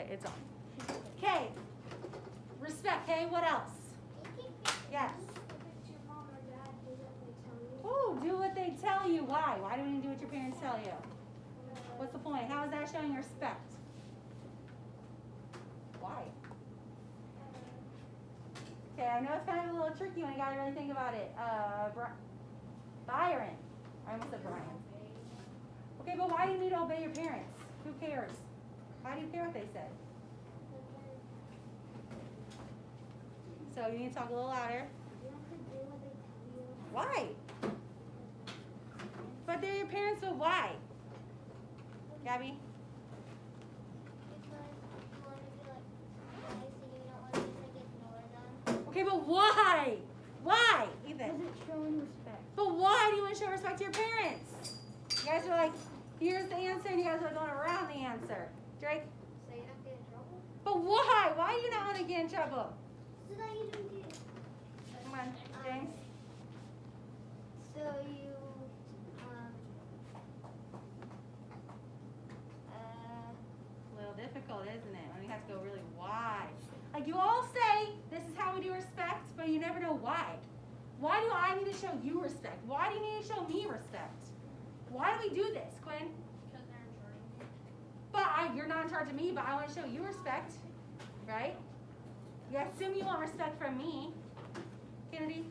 Okay, it's on. Okay. Respect. Okay, what else? Yes. Oh, do what they tell you. Why? Why do you need to do what your parents tell you? What's the point? How is that showing respect? Why? Okay, I know it's kind of a little tricky when you gotta really think about it. Byron. I almost said Brian. Okay, but why do you need to obey your parents? Who cares? Why do you care what they said? So you need to talk a little louder. Why? But they're your parents, so why? Gabby? Okay, but why? Why, Ethan? Because it's showing respect. But why do you want to show respect to your parents? You guys are like, here's the answer, and you guys are going around the answer. Drake? So you don't get in trouble? But why? Why do you not want to get in trouble? So that you don't get. Come on, James. So you, A little difficult, isn't it? When you have to go really why. Like you all say, this is how we do respect, but you never know why. Why do I need to show you respect? Why do you need to show me respect? Why do we do this, Quinn? because they're in charge of you. But you're not in charge of me, but I want to show you respect, right? You assume you want respect from me. Kennedy?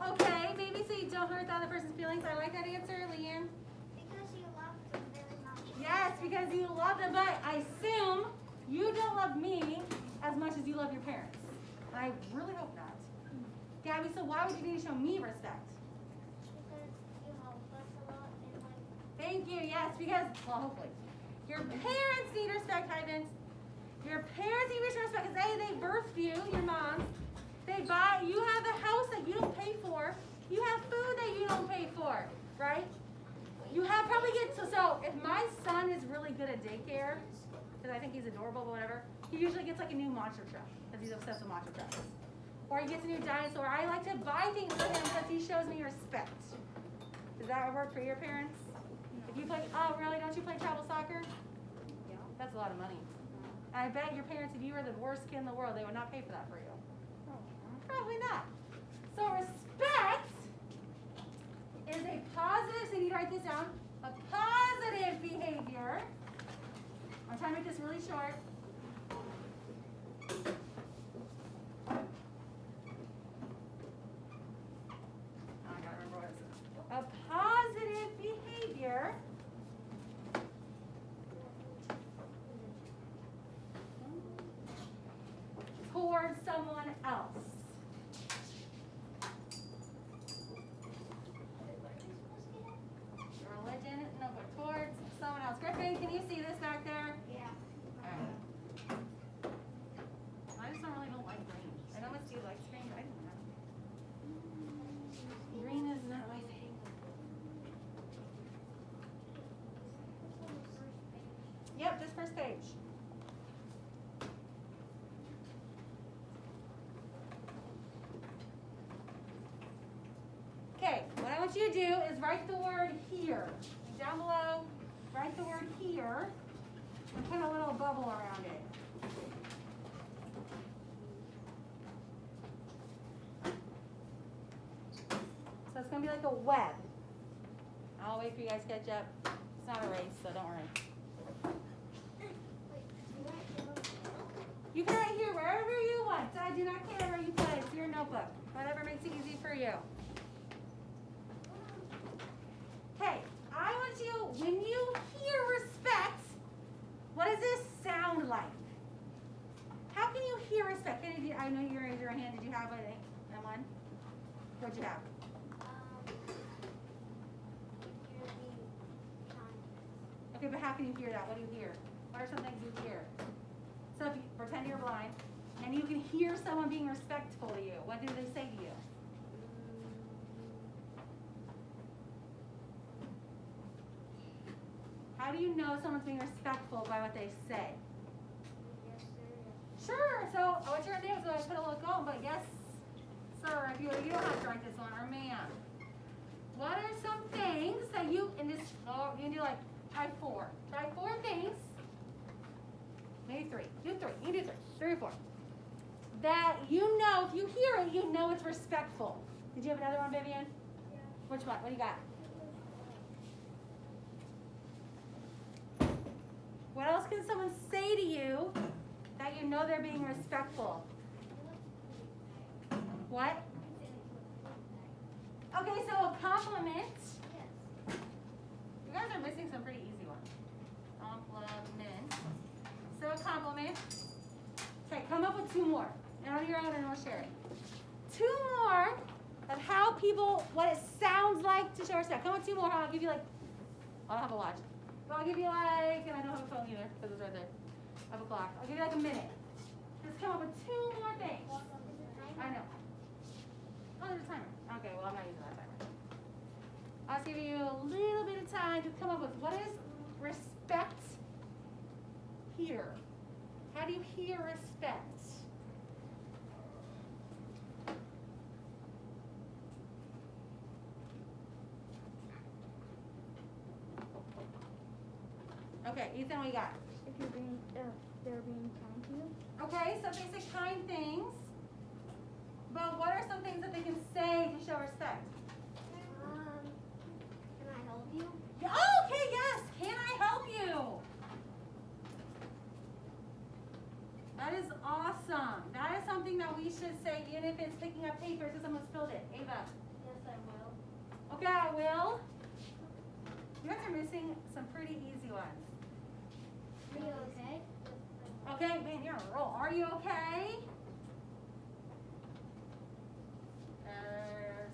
Okay, maybe so you don't hurt the other person's feelings. I like that answer, Leanne. Because you love them very much. Yes, because you love them, but I assume you don't love me as much as you love your parents. And I really hope not. Gabby, so why would you need to show me respect? Because you help us a lot and like. Thank you, yes, because, well, hopefully. Your parents need respect, Hyvens. Your parents need respect because A, they birthed you, your moms. They buy, you have a house that you don't pay for. You have food that you don't pay for, right? You have probably so if my son is really good at daycare, because I think he's adorable, but whatever, he usually gets like a new monster truck because he's obsessed with monster trucks. Or he gets a new dinosaur. I like to buy things for him because he shows me respect. Does that work for your parents? If you play, oh really, don't you play travel soccer? Yeah. That's a lot of money. I bet your parents, if you were the worst kid in the world, they would not pay for that for you. Probably not. So respect is a positive, so you need to write this down, a positive behavior. I'm trying to make this really short. I gotta remember what it is. A positive behavior towards someone else. Religion, no, but towards someone else. Griffin, can you see this back there? Yeah. Alright. I just don't like green. I know Miss, do you like green, but I don't know. Green is not my thing. Yep, just first page. Okay, what I want you to do is write the word here. Down below, write the word here and put a little bubble around it. So it's going to be like a web. I'll wait for you guys to catch up. It's not a race, so don't worry. You can write here wherever you want. I do not care where you put it. It's your notebook. Whatever makes it easy for you. Okay, I want you, when you hear respect, what does this sound like? How can you hear respect? Kennedy, I know you raised your hand. Did you have one? What'd you have? Okay, but how can you hear that? What do you hear? What are some things you hear? So if you pretend you're blind, and you can hear someone being respectful to you, what do they say to you? How do you know someone's being respectful by what they say? Yes, sir. Sure, so what you're gonna do is go put a little going, but yes, sir, if you don't have to write this one, or ma'am. What are some things that you in this? Oh, you can do like try 4. Try 4 things. Maybe 3. Do 3. You can do 3 or 4. That you know, if you hear it, you know it's respectful. Did you have another one, Vivian? Yeah. Which one? What do you got? What else can someone say to you that you know they're being respectful? What? Okay, so a compliment. Yes. You guys are missing some pretty easy ones. Compliment. So a compliment. Okay, come up with 2 more. And on your own, and we'll share it. 2 more of how people, what it sounds like to show respect. Come up with 2 more. I'll give you like, I don't have a watch. But I'll give you like, and I don't have a phone either, because it's right there. I have a clock. I'll give you like a minute. Just come up with 2 more things. I know. Oh, there's a timer. Okay, well, I'm not using that timer. I'll just give you a little bit of time to come up with what is respect here. How do you hear respect? Okay, Ethan, what you got? If they're being kind to you. Okay, so they say kind things. But what are some things that they can say to show respect? Can I help you? Oh, okay, yes. Can I help you? That is awesome. That is something that we should say, even if it's picking up paper because someone spilled it. Ava. Yes, I will. Okay, I will. You guys are missing some pretty easy ones. Are you okay? Okay, man, you're on a roll. Are you okay?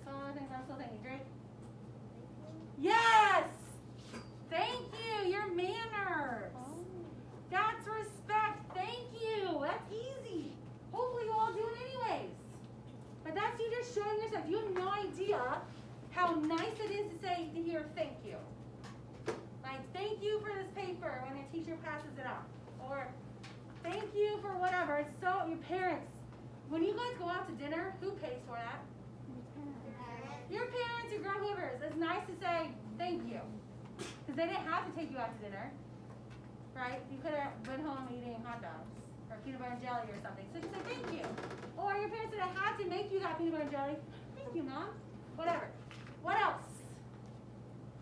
Some other things I'm still thinking. Drake? Yes! Thank you. Your manners. That's respect. Thank you. That's easy. Hopefully you all do it anyways. But that's you just showing yourself. You have no idea how nice it is to say to hear thank you. Like, thank you for this paper when a teacher passes it out. Or thank you for whatever. It's so, your parents, when you guys go out to dinner, who pays for that? Your parents, your grandmothers. It's nice to say thank you. Because they didn't have to take you out to dinner. Right? You could have been home eating hot dogs or peanut butter and jelly or something. So just say thank you. Or your parents didn't have to make you that peanut butter and jelly. Thank you, Mom. Whatever. What else?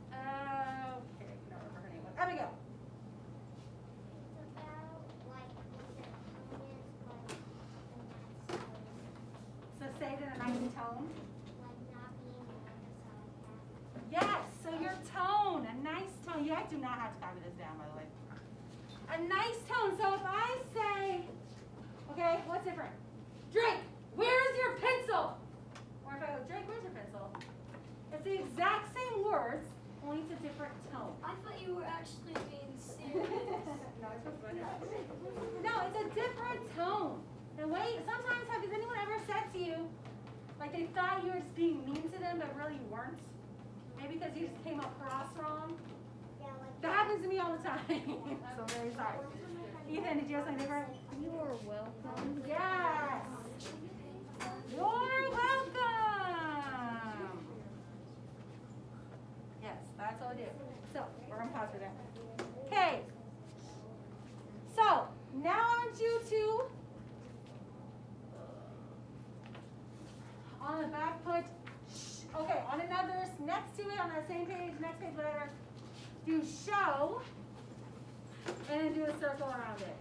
Okay, I can never remember her name. Abigail. It's about, like, kindness, but So say it in a nice tone. like not being like a sarcastic. Yes, so your tone, a nice tone. You guys do not have to copy this down, by the way. A nice tone. So if I say, okay, what's different? Drake, where's your pencil? Or if I go, Drake, where's your pencil? It's the exact same words, only it's a different tone. I thought you were actually being serious. No, it's supposed to be like no, it's a different tone. And wait, sometimes has anyone ever said to you, like they thought you were just being mean to them, but really you weren't? Maybe because you just came across wrong? Yeah, like That happens to me all the time. So I'm very sorry. Ethan, did you have something different? You are welcome. Yes. You're welcome. Yes, that's all I do. So we're gonna pause for that. Okay. So now I want you to on the back foot. Okay, on another next to it on that same page, next page, whatever. Do show and then do a circle around it.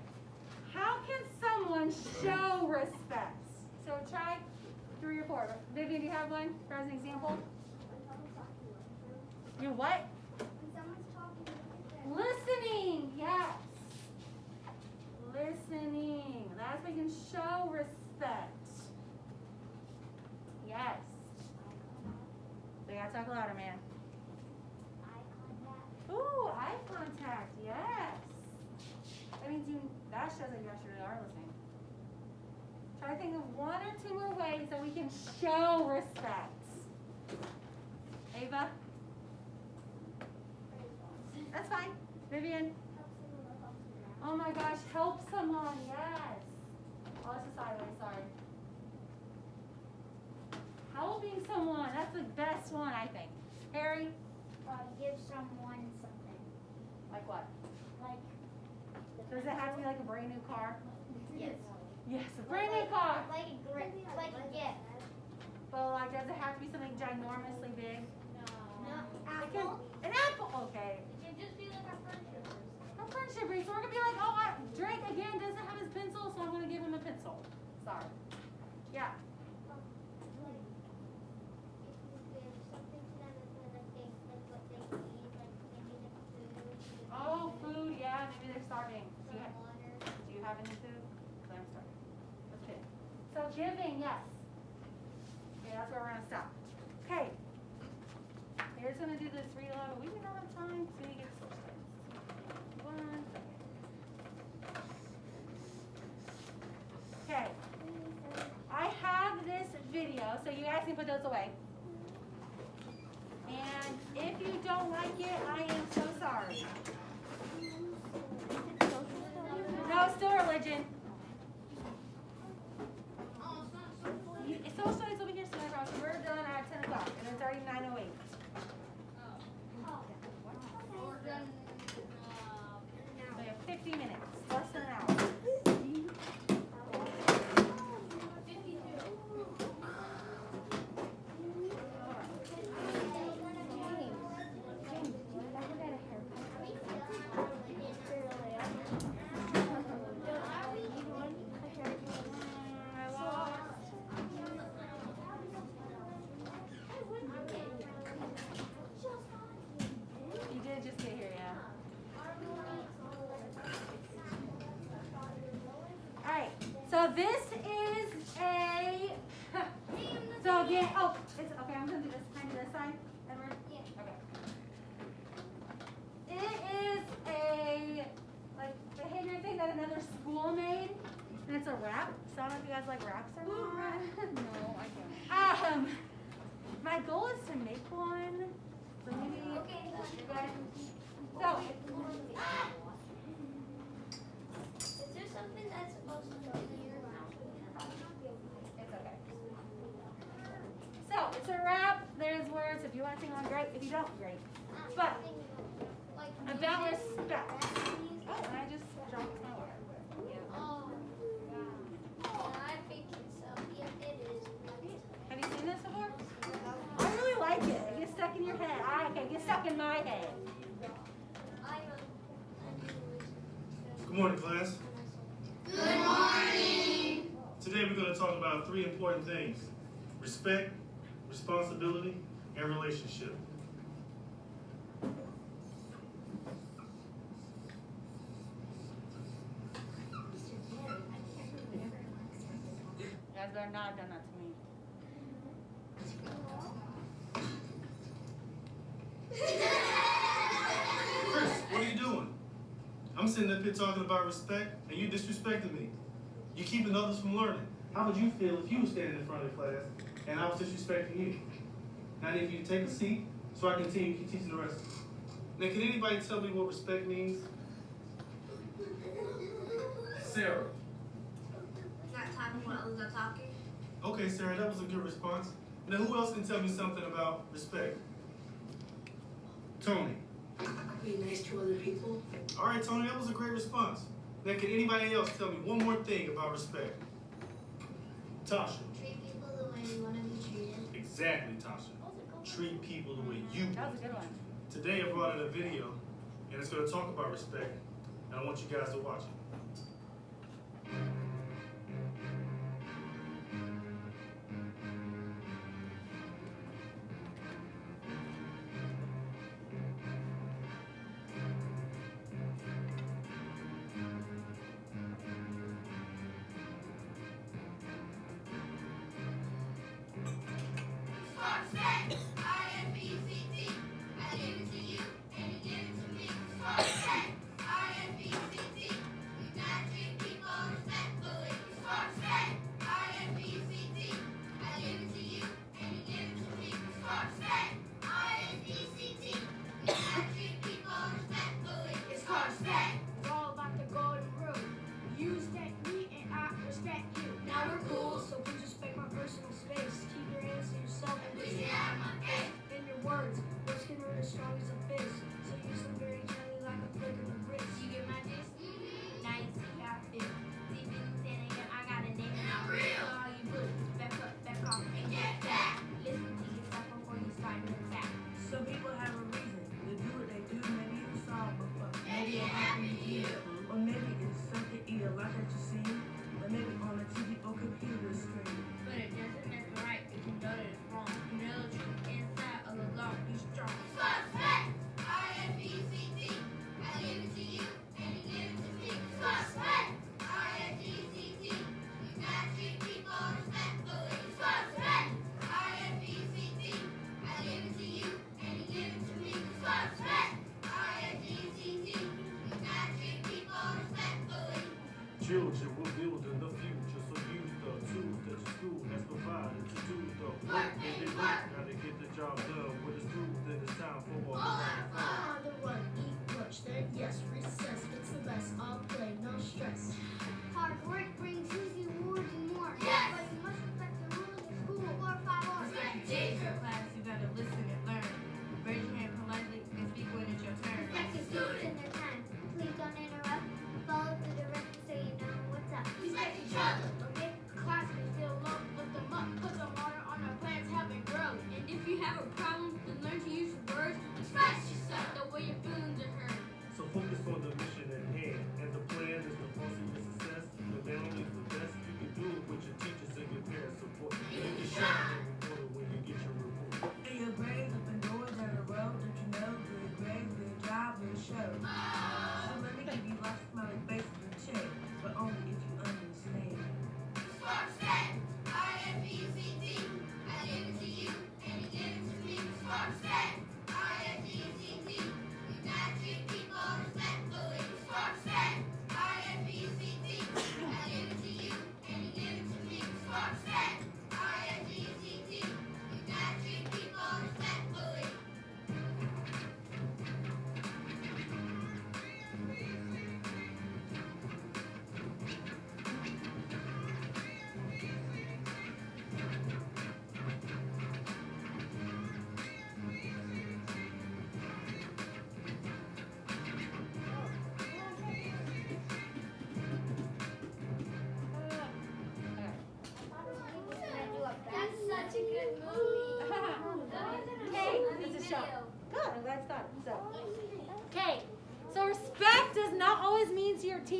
How can someone show respect? So try 3 or 4. Vivian, do you have one as an example? when someone's talking to You what? when someone's talking to Listening, yes. Listening. That's how you can show respect. Yes. We gotta talk louder, man. eye contact. Ooh, eye contact, yes. That means that shows that you actually really are listening. Try to think of 1 or 2 more ways that we can show respect. Ava? That's fine. Vivian? Help someone or help someone out. Oh my gosh, help someone, yes. Oh, this is Helping someone. That's the best one, I think. Harry? Give someone something. Like what? Like. Does it have to be like a brand new car? Yes. Yes, a brand new car. Like a gift. But like, does it have to be something ginormously big? No. It can, an apple. Okay. It can just be like our friendship. A friendship ring. So we're gonna be like, oh, Drake again doesn't have his pencil, so I'm gonna give him a pencil. Sorry. Yeah. Oh, food. Yeah, maybe they're starving. Do you have any food? 'Cause I'm starving. Okay. So giving, yes. Okay, that's where we're gonna stop. Okay. Here's gonna do this read aloud, but we don't have time to get started. 1 second. Okay. I have this video, so you guys can put those away. And if you don't like it, I am so sorry. No, still religion. Social studies will be here soon, I promise. We're done at 10 o'clock, and it's already 9:08. We have 50 minutes, less than an hour. You did just get here, yeah. Alright, so this is a, so again, oh, it's, okay, I'm gonna do this, can I do this side, Edward? Yeah. Okay. It is a, like, behavior thing that another school made, and it's a rap, so I don't know if you guys like raps or not. No, I don't. My goal is to make one, so maybe you guys, so, Is there something that's supposed to go in your mouth? it's okay. So, it's a rap, there's words, if you want to sing along, great, if you don't, great. But, about respect. Oh, and I just dropped my water. Oh, I think so. Yeah, it is. Have you seen this before? I really like it. It gets stuck in your head. It gets stuck in my head. Good morning, class. Good morning. Today we're going to talk about 3 important things: respect, responsibility, and relationship. You guys better not have done that to me. Chris, what are you doing? I'm sitting up here talking about respect, and you disrespecting me. You're keeping others from learning. How would you feel if you were standing in front of the class and I was disrespecting you? Now I need you to take a seat so I can continue to keep teaching the rest. Now, can anybody tell me what respect means? Sarah. Not talking when others are talking. Okay, Sarah, that was a good response. Now, who else can tell me something about respect? Tony. Be nice to other people. All right, Tony, that was a great response. Now, can anybody else tell me one more thing about respect? Tasha. Treat people the way you want to be treated. Exactly, Tasha. Treat people the way you That want was a to good be one. treated. Today, I brought in a video, and it's going to talk about respect, and I want you guys to watch it.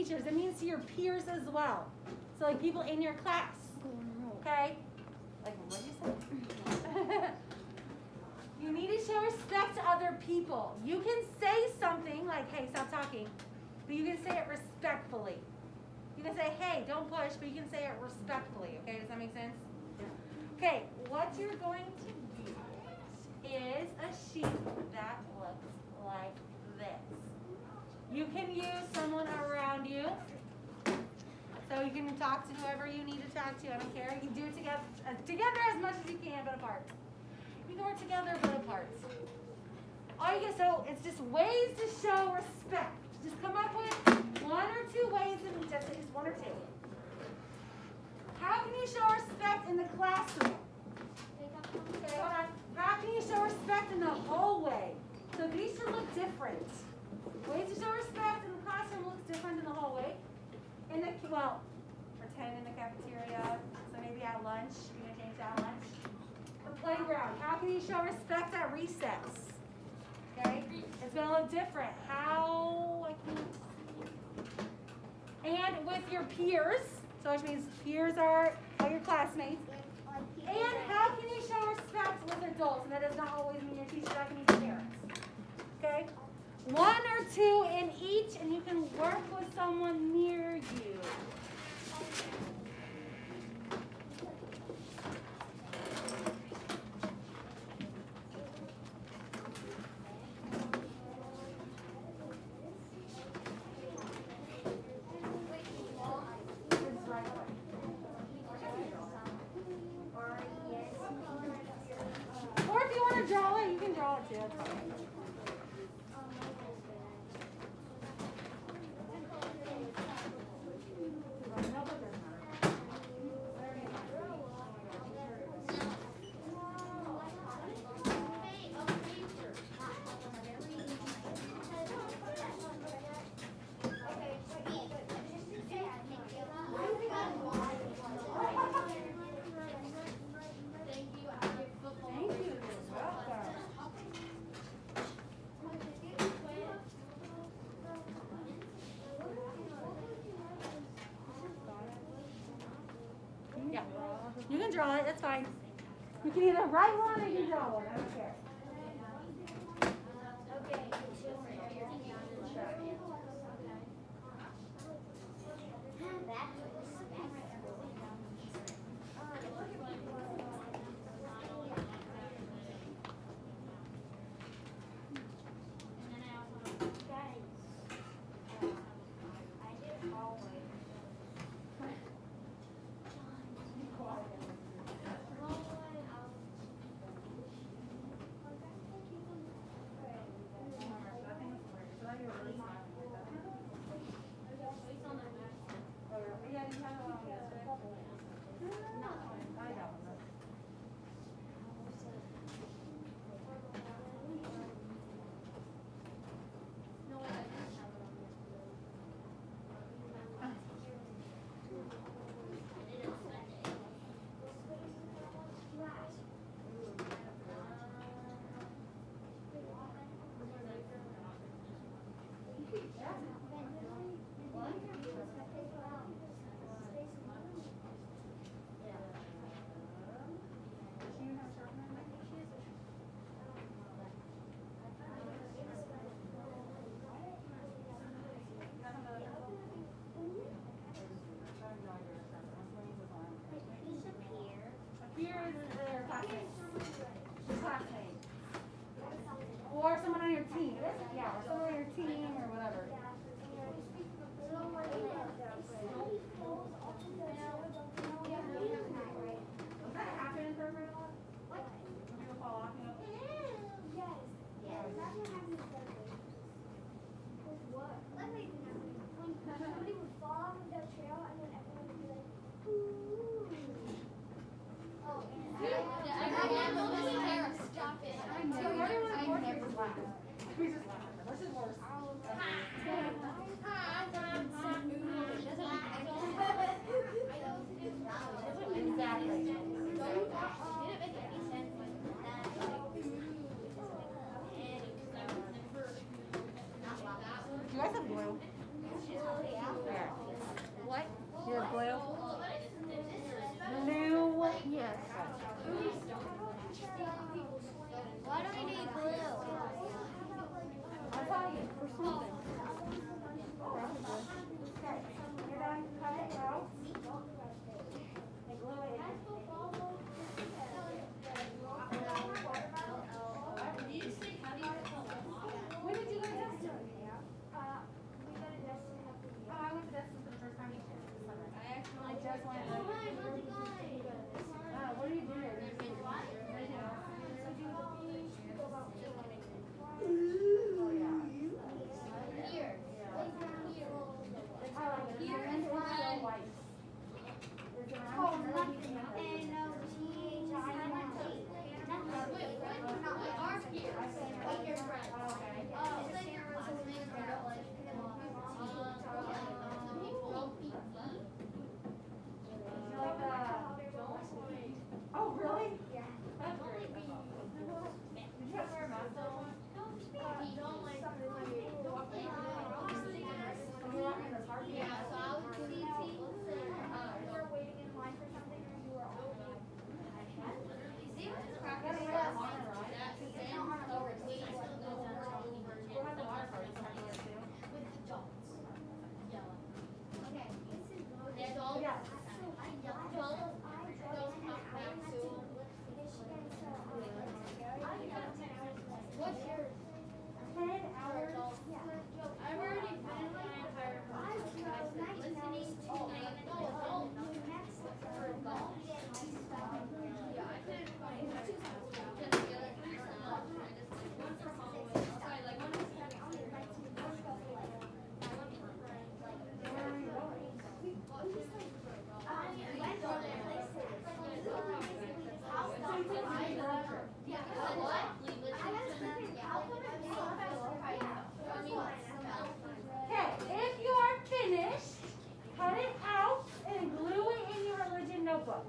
teachers. It means to your peers as well. So like people in your class. Okay? Like what did you say? You need to show respect to other people. You can say something like, hey, stop talking, but you can say it respectfully. You can say, hey, don't push, but you can say it respectfully. Okay, does that make sense? Okay, what you're going to do is a sheet that looks like this. You can use someone around you. So you can talk to whoever you need to talk to. I don't care. You can do it together as much as you can, but apart. You can work together, but apart. So it's just ways to show respect. Just come up with one or two ways, and just one or two. How can you show respect in the classroom? Okay, hold on. How can you show respect in the hallway? So these should look different. Ways to show respect in the classroom looks different in the hallway. Pretend in the cafeteria. So maybe at lunch. You're gonna change that at lunch. The playground. How can you show respect at recess? Okay, it's gonna look different. And with your peers, so which means peers are your classmates. And how can you show respect with adults? And that does not always mean your teacher, that can mean your parents. Okay? One or two in each, and you can work with someone near you. Or if you want to draw it, you can draw it too. That's fine. Yeah, you can draw it, that's fine. You can either write one or you can draw one, I don't care. Or someone on your team. Yeah, or someone on your team or whatever. Does that happen in third grade a lot? What? People fall off, you know? Yes. That's what happened in third grade. What? That made me happy. When somebody would fall off of the trail and then everyone would be like, ooh. Oh, Stop it. So everyone Let's just worse. Got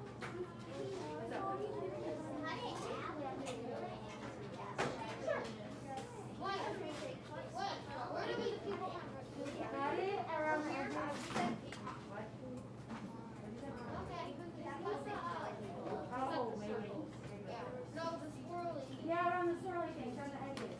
it around the edges. Oh, maybe. Yeah, around the swirly things, around the edges.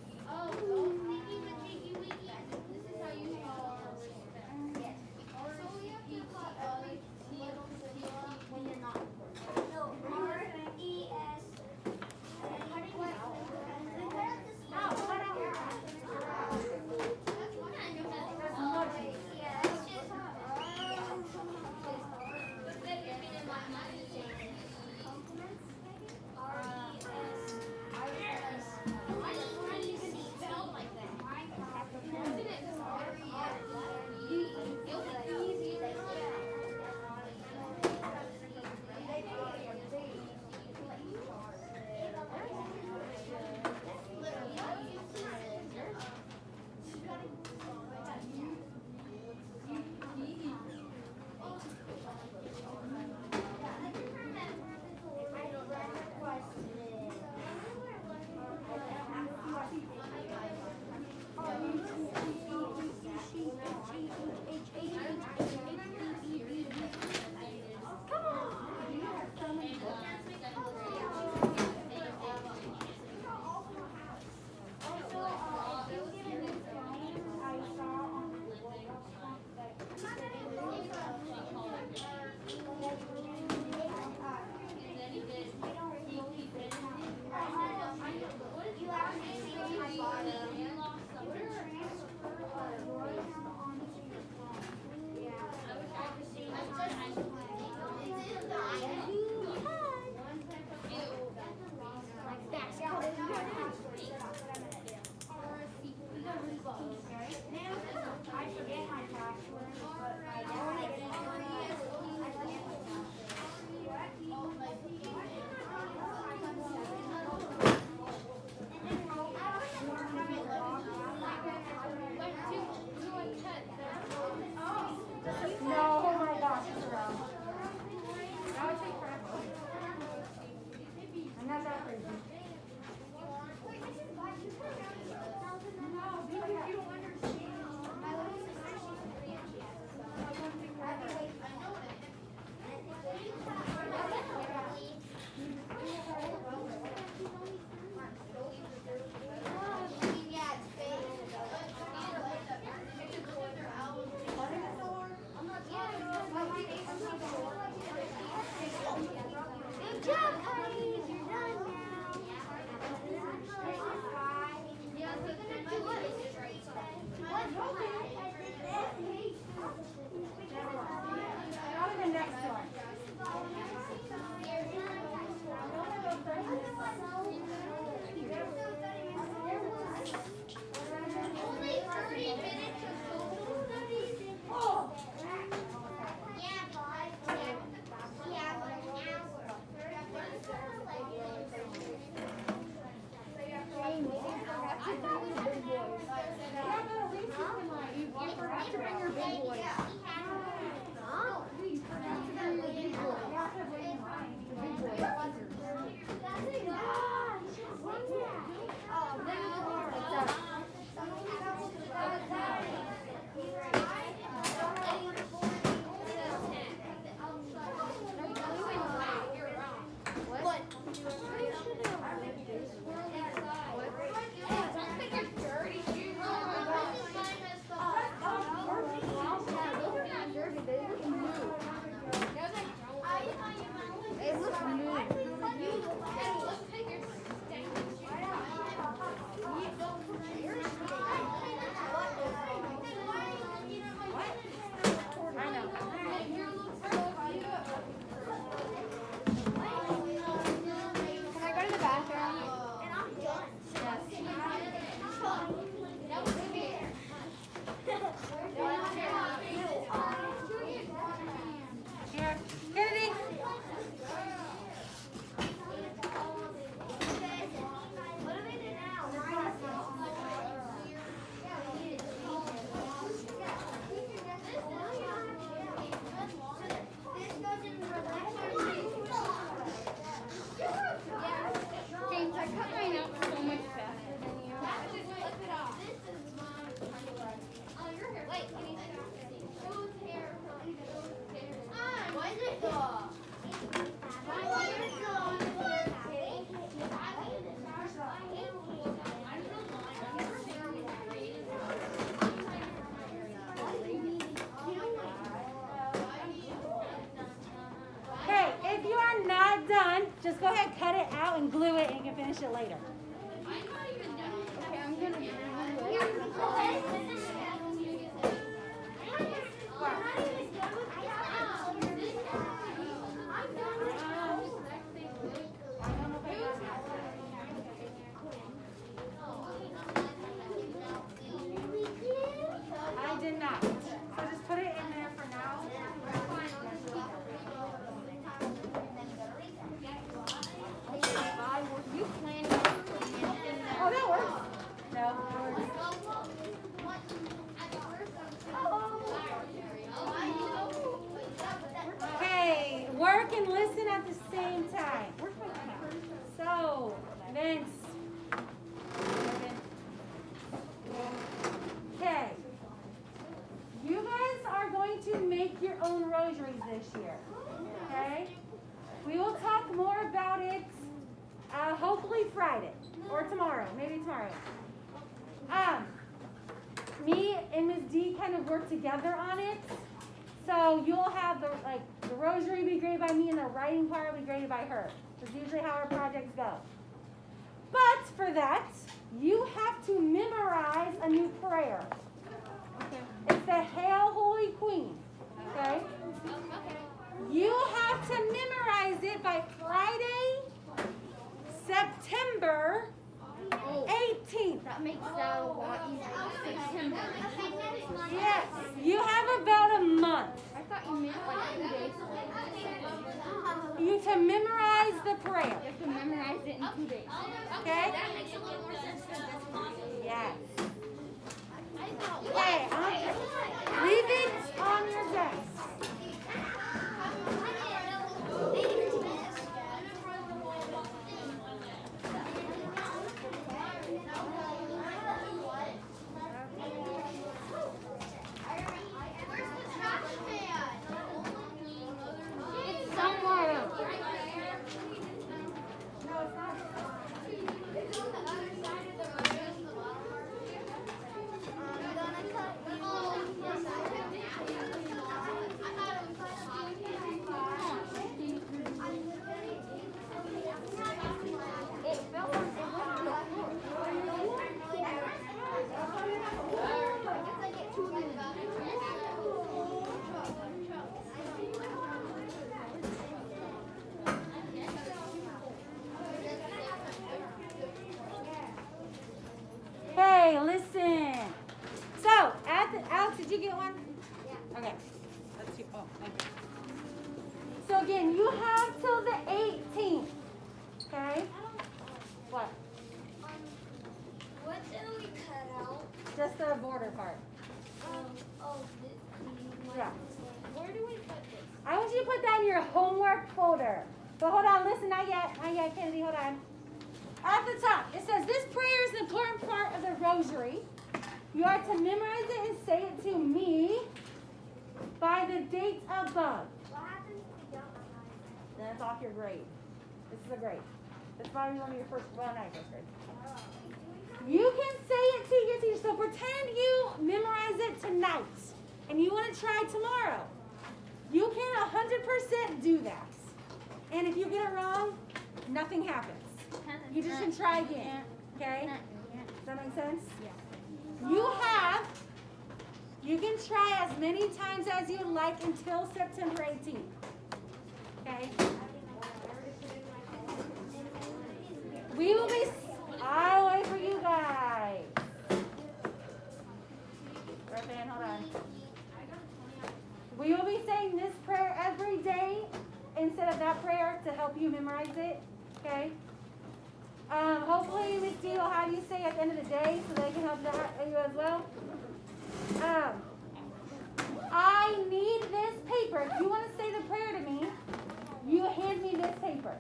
No, oh my gosh, it's around. That would take forever. I'm not that crazy. No, because you don't understand. Good job, honey. You're done now. Go to the next one. Only 30 minutes of social studies? Yeah, but an You forgot to bring your big boy. done, just go ahead, cut it out and glue it, and you can finish it later. Okay, I'm gonna do it. I did not. So just put it in there for now. You planning anything that? Oh, that works. No, that works. Okay, work and listen at the same time. So, Vince. Okay. You guys are going to make your own rosaries this year. Okay? We will talk more about it hopefully Friday or tomorrow. Maybe tomorrow. Me and Ms. D kind of work together on it. So you'll have the rosary be graded by me and the writing part will be graded by her. That's usually how our projects go. But for that, you have to memorize a new prayer. Okay. It's the Hail Holy Queen. Okay? You have to memorize it by Friday, September 18th. That makes that a lot easier. September. Yes, you have about a month. I thought you meant like 2 days. You to memorize the prayer. You have to memorize it in 2 days. Okay? That makes a little more sense than this one. Yes. Okay, leave it on your desk. It's somewhere. It fell on Hey, listen. So, Alex, did you get one? Yeah. Okay. Let's see. Oh, thank you. So again, you have till the 18th. Okay? What? What did we cut out? Just the border part. Yeah. Where do we put this? I want you to put that in your homework folder. But hold on, listen, not yet, Kennedy, hold on. At the top, it says, this prayer is an important part of the rosary. You are to memorize it and say it to me by the dates above. What happens if we don't memorize Then it's off your grade. This is a grade. This probably one of your first grade. You can say it to your teacher. So pretend you memorize it tonight and you want to try tomorrow. You can 100% do that. And if you get it wrong, nothing happens. You just can try again. Okay? Does that make sense? Yeah. You can try as many times as you like until September 18th. Okay? We will be, I'll wait for you guys. Roseanne, hold on. We will be saying this prayer every day instead of that prayer to help you memorize it. Okay? Hopefully Miss D will have you say at the end of the day so they can help you as well. I need this paper. If you want to say the prayer to me, you hand me this paper.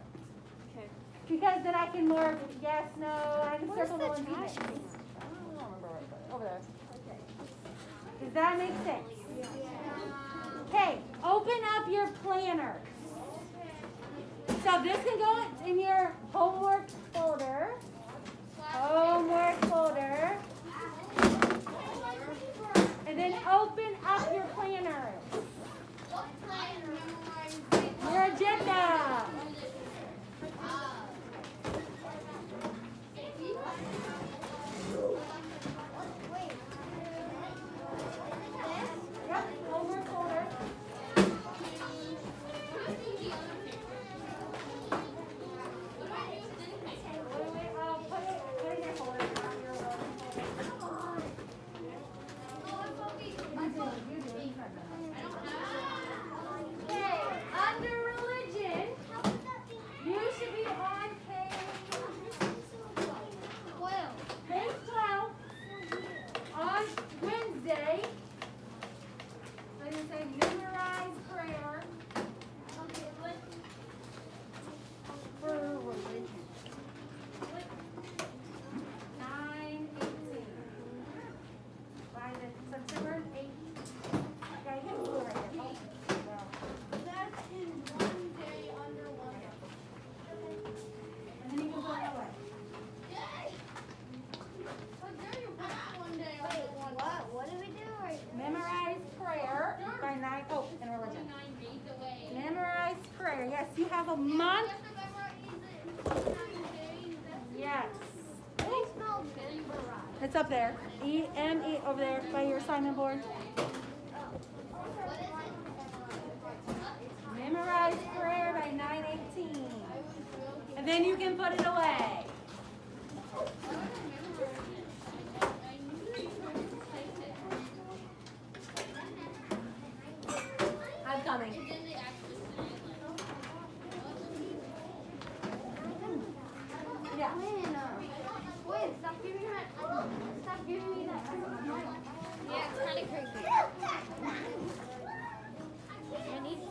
Okay. Because then I can more yes, no, I can Where's circle the the ones you trash missed. can? I don't remember where I put it. Over there. Does that make sense? Okay, open up your planner. So this can go in your homework folder. Homework folder. And then open up your planner. Your agenda. month. Yes. It's up there. E-M-E over there by your assignment board. Memorize prayer by 9:18. And then you can put it away. I'm coming. Yeah. Wait, stop giving me that. Yeah, it's kind of crazy. I need to.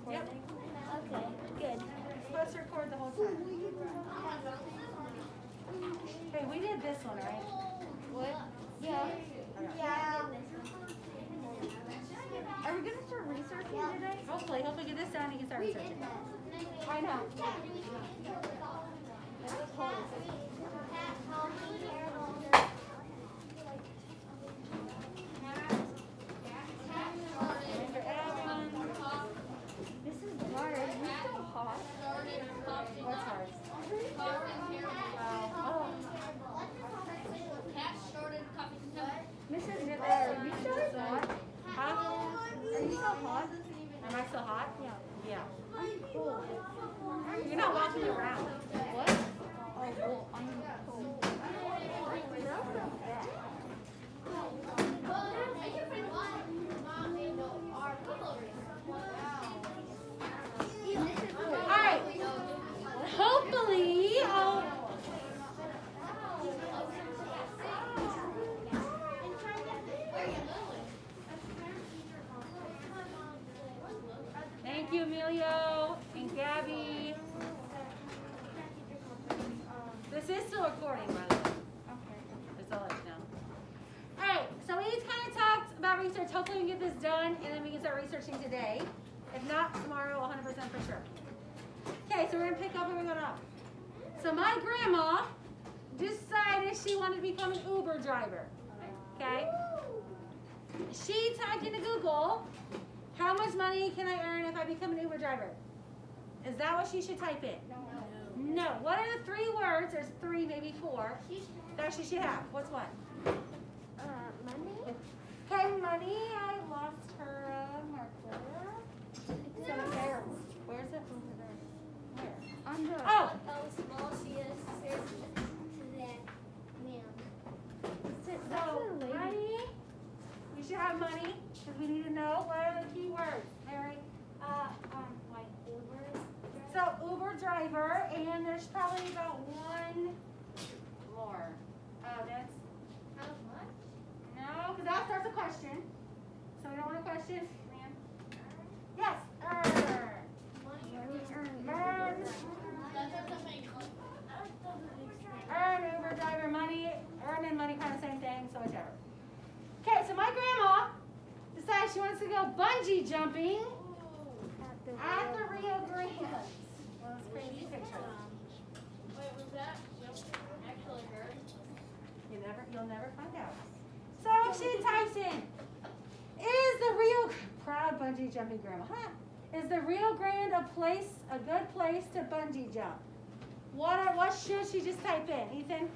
Yep. Okay, good. Let's record the whole time. Hey, we did this one, right? What? Yeah. Yeah. Are we gonna start researching today? Hopefully get this done and you can start researching. I know. Remember Evan. This is hard. Are you so hot? What's hard? Oh. Mrs. Ritter, are you so hot? Huh? Are you so hot? Am I still hot? Yeah. Yeah. I'm cold. You're not walking around. What? Oh, well, I'm cold. That's not bad. Alright. Hopefully, thank you, Emilio and Gabby. This is still recording, by the way. Just to let you know. Alright, so we kind of talked about research. Hopefully we can get this done and then we can start researching today. If not, tomorrow 100% for sure. Okay, so we're going to pick up and we're going up. So my grandma decided she wanted to become an Uber driver. Okay? She typed into Google, how much money can I earn if I become an Uber driver? Is that what she should type in? No. What are the 3 words, there's 3, maybe 4, that she should have? What's one? Money? Okay, money. I lost her marker. It's over there. Where is it? Over there. Where? On the. Oh! How small she is compared to that man. So, money. You should have money because we need to know what are the key words, Mary. Like Uber. So Uber driver, and there's probably about 1 more. Oh, that's How much? no, because that starts a question. So we don't want a question, ma'am. Yes, earn. Earn. Earn Uber driver money. Earn and money kind of same thing, so whichever. Okay, so my grandma decided she wants to go bungee jumping at the Rio Grande. Well, it's crazy picture. Wait, was that actually her? You'll never find out. So she types in, is the Rio, proud bungee jumping grandma, huh? Is the Rio Grande a good place to bungee jump? What should she just type in, Ethan?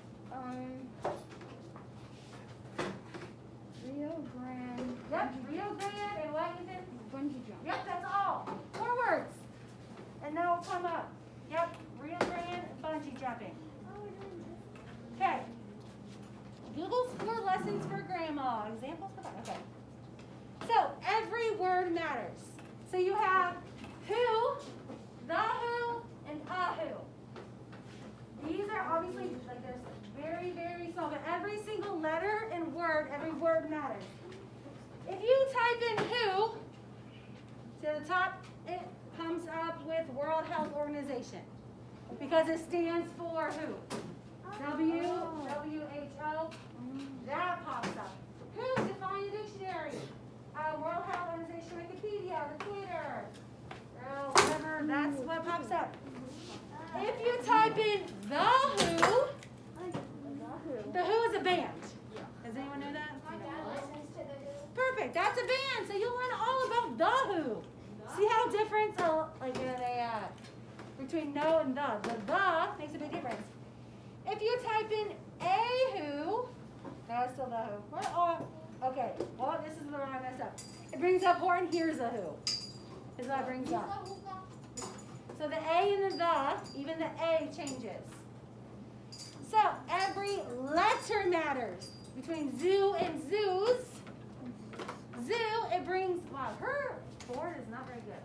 Rio Grande. Yep, Rio Grande and what, Ethan? Bungee jump. Yep, that's all. 4 words. And then it'll come up. Yep, Rio Grande bungee jumping. Okay. Google's 4 lessons for grandma. Examples for that. Okay. So every word matters. So you have who, the who, and a who. These are obviously like there's Very, very small. But every single letter and word, every word matters. If you type in WHO, to the top, it comes up with World Health Organization. Because it stands for who? WHO. That pops up. Who? Define the dictionary. World Health Organization, Wikipedia, the Twitter. Whatever, that's what pops up. If you type in the Who is a band. Does anyone know that? My dad listens to the Who. Perfect, that's a band. So you'll learn all about the Who. See how different? So like between no and the makes a big difference. If you type in a Who, no, it's still the Who. Okay. Well, this is where I messed up. It brings up Horton. Here's a Who. This is what it brings up. So the A and the, even the A changes. So every letter matters. Between zoo and zoos. Zoo, it brings, wow, her board is not very good.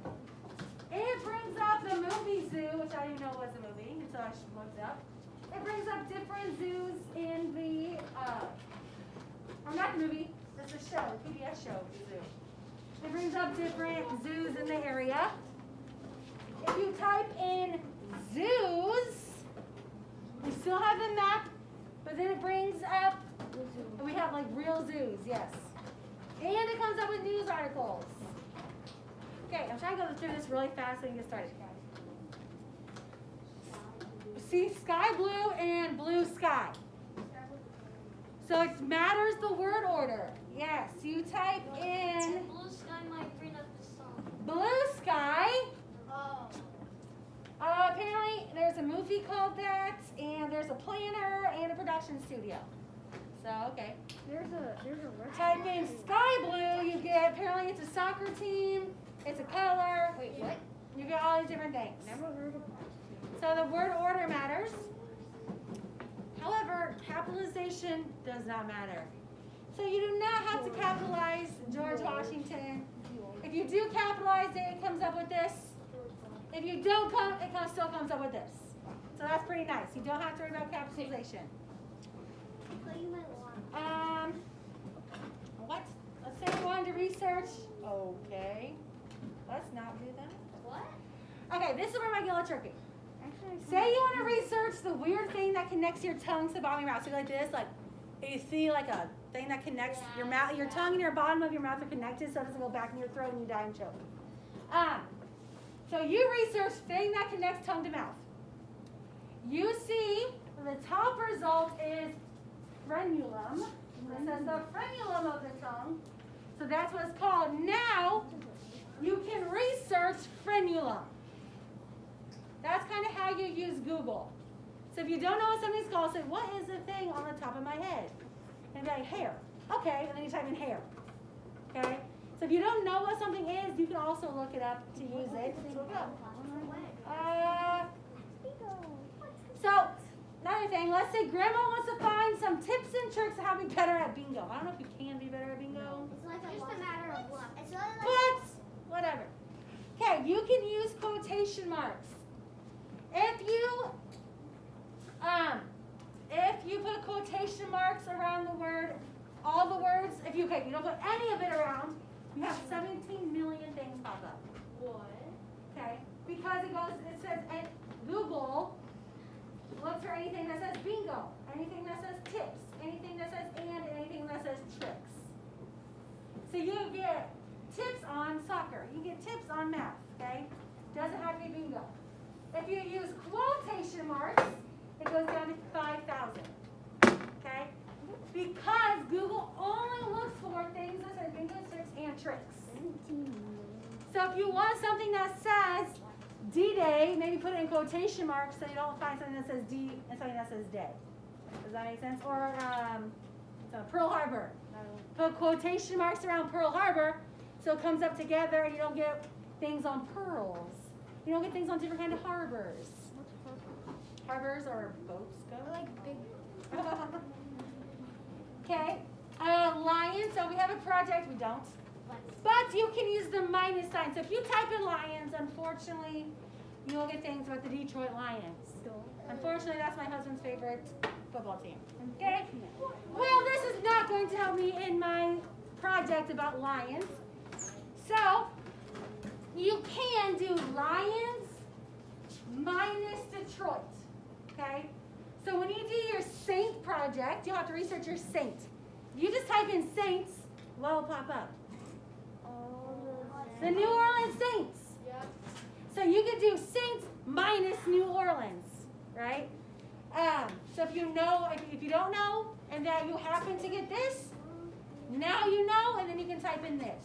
It brings up the movie Zoo, which I didn't know was a movie until I looked it up. It brings up different zoos in the, or not the movie, it's a show, the PBS show, Zoo. It brings up different zoos in the area. If you type in zoos, we still have the map, but then it brings up, we have like real zoos, yes. And it comes up with news articles. Okay, I'm trying to go through this really fast so we can get started. See sky blue and blue sky. So it matters the word order. Yes, you type in Blue sky might bring up the sun. blue sky. Oh. Apparently there's a movie called that, and there's a planner and a production studio. So, okay. There's a Type in sky blue, you get, apparently it's a soccer team, it's a color. Wait, what? You get all these different things. Never heard of that. So the word order matters. However, capitalization does not matter. So you do not have to capitalize George Washington. If you do capitalize it, it comes up with this. If you don't, still comes up with this. So that's pretty nice. You don't have to worry about capitalization. But you might want. What? Let's say you wanted to research. Okay. Let's not do that. What? Okay, this is where my yellow turkey. Actually, Say you want to research the weird thing that connects your tongue to the bottom of your mouth. So like this, like you see like a thing that connects your mouth, your tongue and your bottom of your mouth are connected so it doesn't go back in your throat and you die and choke. So you research thing that connects tongue to mouth. You see the top result is frenulum. It says the frenulum of the tongue. So that's what it's called. Now you can research frenulum. That's kind of how you use Google. So if you don't know what something's called, say, what is the thing on the top of my head? And be like, hair. Okay, and then you type in hair. Okay? So if you don't know what something is, you can also look it up to use it. So, another thing, let's say grandma wants to find some tips and tricks on how to be better at bingo. I don't know if you can be better at bingo. It's like just a matter of luck. It's really like. But, whatever. Okay, you can use quotation marks. If you put quotation marks around the word, all the words, if you don't put any of it around, you have 17 million things pop up. What? Okay? Because it says, and Google looks for anything that says bingo, anything that says tips, anything that says and anything that says tricks. So you get tips on soccer, you get tips on math, okay? Doesn't have to be bingo. If you use quotation marks, it goes down to 5,000, okay? Because Google only looks for things that say bingo, tips, and tricks. So if you want something that says D-Day, maybe put it in quotation marks so you don't find something that says D and something that says day. Does that make sense? Or so Pearl Harbor. Put quotation marks around Pearl Harbor so it comes up together and you don't get things on pearls. You don't get things on different kind of harbors. Harbors or boats go? Like big. Okay. Lions, so we have a project, we don't. But you can use the minus sign. So if you type in Lions, unfortunately, you'll get things about the Detroit Lions. Unfortunately, that's my husband's favorite football team. Okay? Well, this is not going to help me in my project about Lions. So, you can do Lions minus Detroit. Okay? So when you do your Saint project, you'll have to research your Saint. You just type in Saints, what will pop up? The New Orleans Saints. Yep. So you could do Saints minus New Orleans, right? So if you know, if you don't know, and that you happen to get this, now you know, and then you can type in this.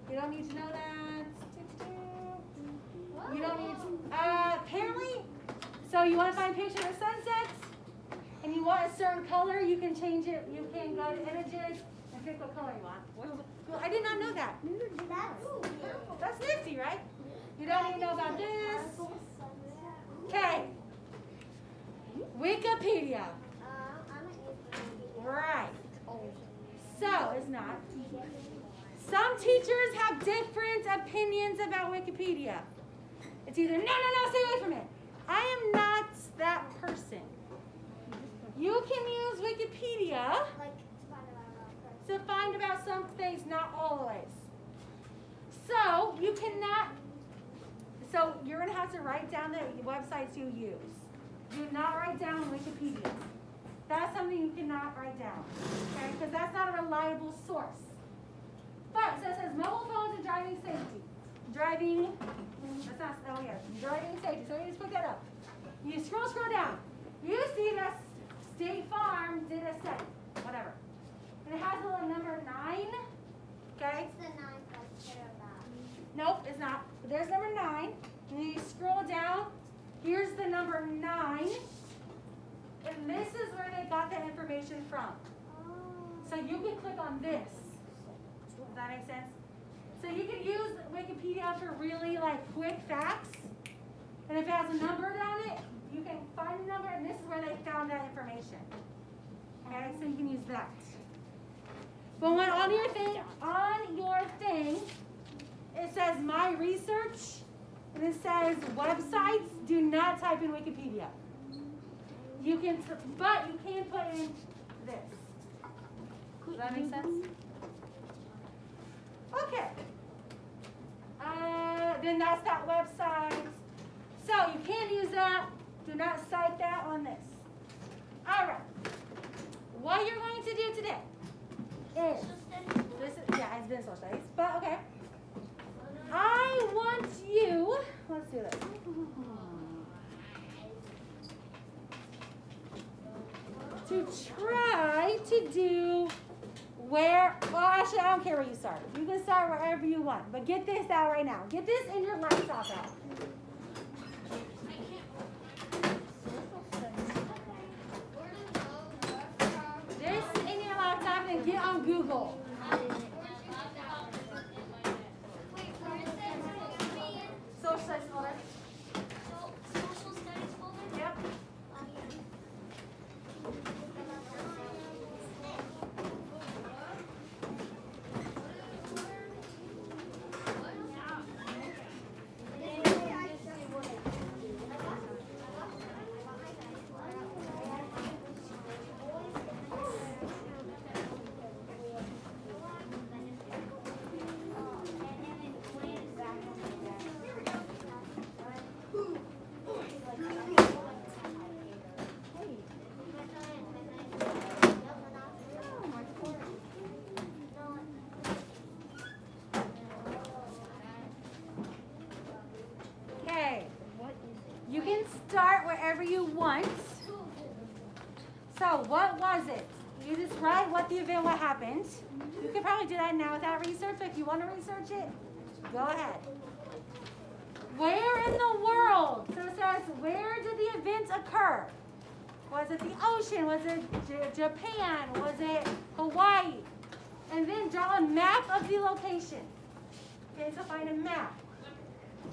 You don't need to know that. You don't need to, apparently, so you want to find a picture of sunsets, and you want a certain color, you can change it. You can go to images and pick what color you want. Well, I did not know that. That's nifty, right? You don't even know about this. Okay. Wikipedia. Right. So, it's not. Some teachers have different opinions about Wikipedia. It's either, no, stay away from it. I am not that person. You can use Wikipedia to find about some things, not always. So, you cannot, so you're going to have to write down the websites you use. Do not write down Wikipedia. That's something you cannot write down, okay? Because that's not a reliable source. But so it says mobile phones and driving safety. Driving safety. So you just put that up. You scroll down. You see that State Farm did a study, whatever. And it has a little number 9, okay? It's the 9 I care about. Nope, it's not. But there's number 9. And you scroll down. Here's the number 9. And this is where they got that information from. So you can click on this. Does that make sense? So you can use Wikipedia for really quick facts. And if it has a number on it, you can find the number, and this is where they found that information. Okay, so you can use that. But when on your thing, it says My Research, and it says websites. Do not type in Wikipedia. You can, but you can put in this. Does that make sense? Okay. Then that's that website. So you can use that. Do not cite that on this. All right. What you're going to do today is it's been social studies, but okay. I want you. Let's do this. To try to do actually, I don't care where you start. You can start wherever you want, but get this out right now. Get this in your laptop out. This in your laptop and get on Google. Social studies folder. Social studies folder? Yep. You can start wherever you want. So what was it? You just write what the event, what happened. You could probably do that now without research, but if you want to research it, go ahead. Where in the world? So it says, where did the event occur? Was it the ocean? Was it Japan? Was it Hawaii? And then draw a map of the location. Okay, so find a map.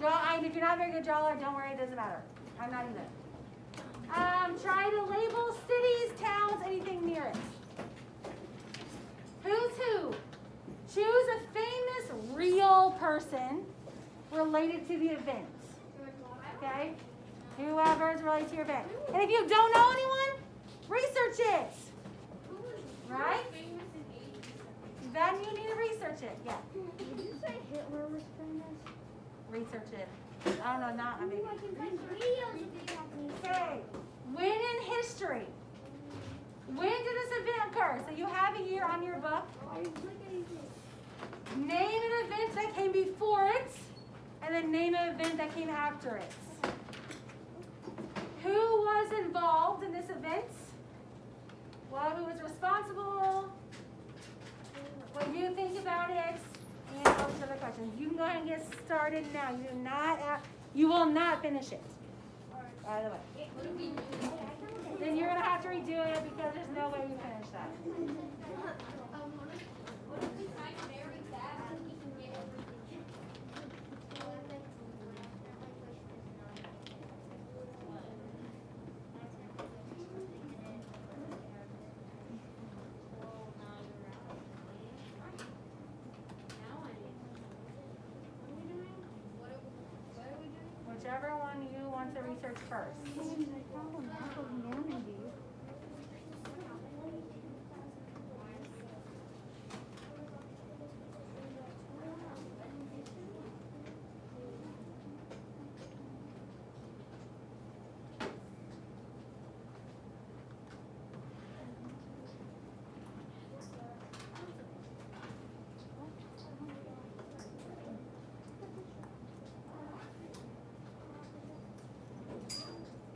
And if you're not a very good drawer, don't worry, it doesn't matter. I'm not either. Try to label cities, towns, anything near it. Who's who? Choose a famous real person related to the event. Okay? Whoever is related to your event. And if you don't know anyone, research it. Right? Famous in 80s. Then you need to research it. Yeah. Did you say Hitler was famous? Research it. I don't know, not. I mean. I can find videos of the Japanese. Okay. When in history? When did this event occur? So you have a year on your book. Name an event that came before it, and then name an event that came after it. Who was involved in this event? Well, who was responsible? What you think about it? And all these other questions. You can go ahead and get started now. You will not finish it. By the way. Then you're gonna have to redo it because there's no way you finish that. What if we find Mary back and he can get everything? Whichever one you want to research first. I found a map of Normandy.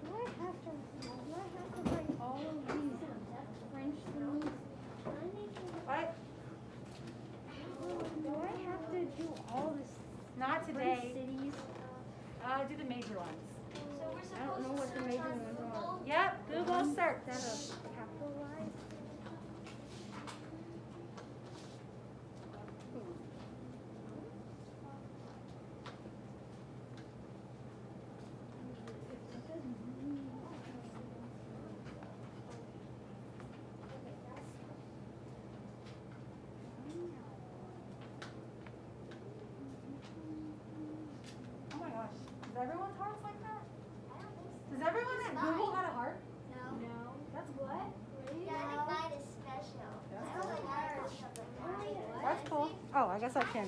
Do I have to write all of these French things? What? Do I have to do all this Not French today. cities? Do the major ones. I don't know what the major ones are. Yep, Google search. Is that a capitalized? Oh my gosh. Does everyone's hearts like that? Does everyone at Google got a heart? No. That's What? Yeah, I think mine is special. I don't like ours. That's cool. Oh, I guess I can.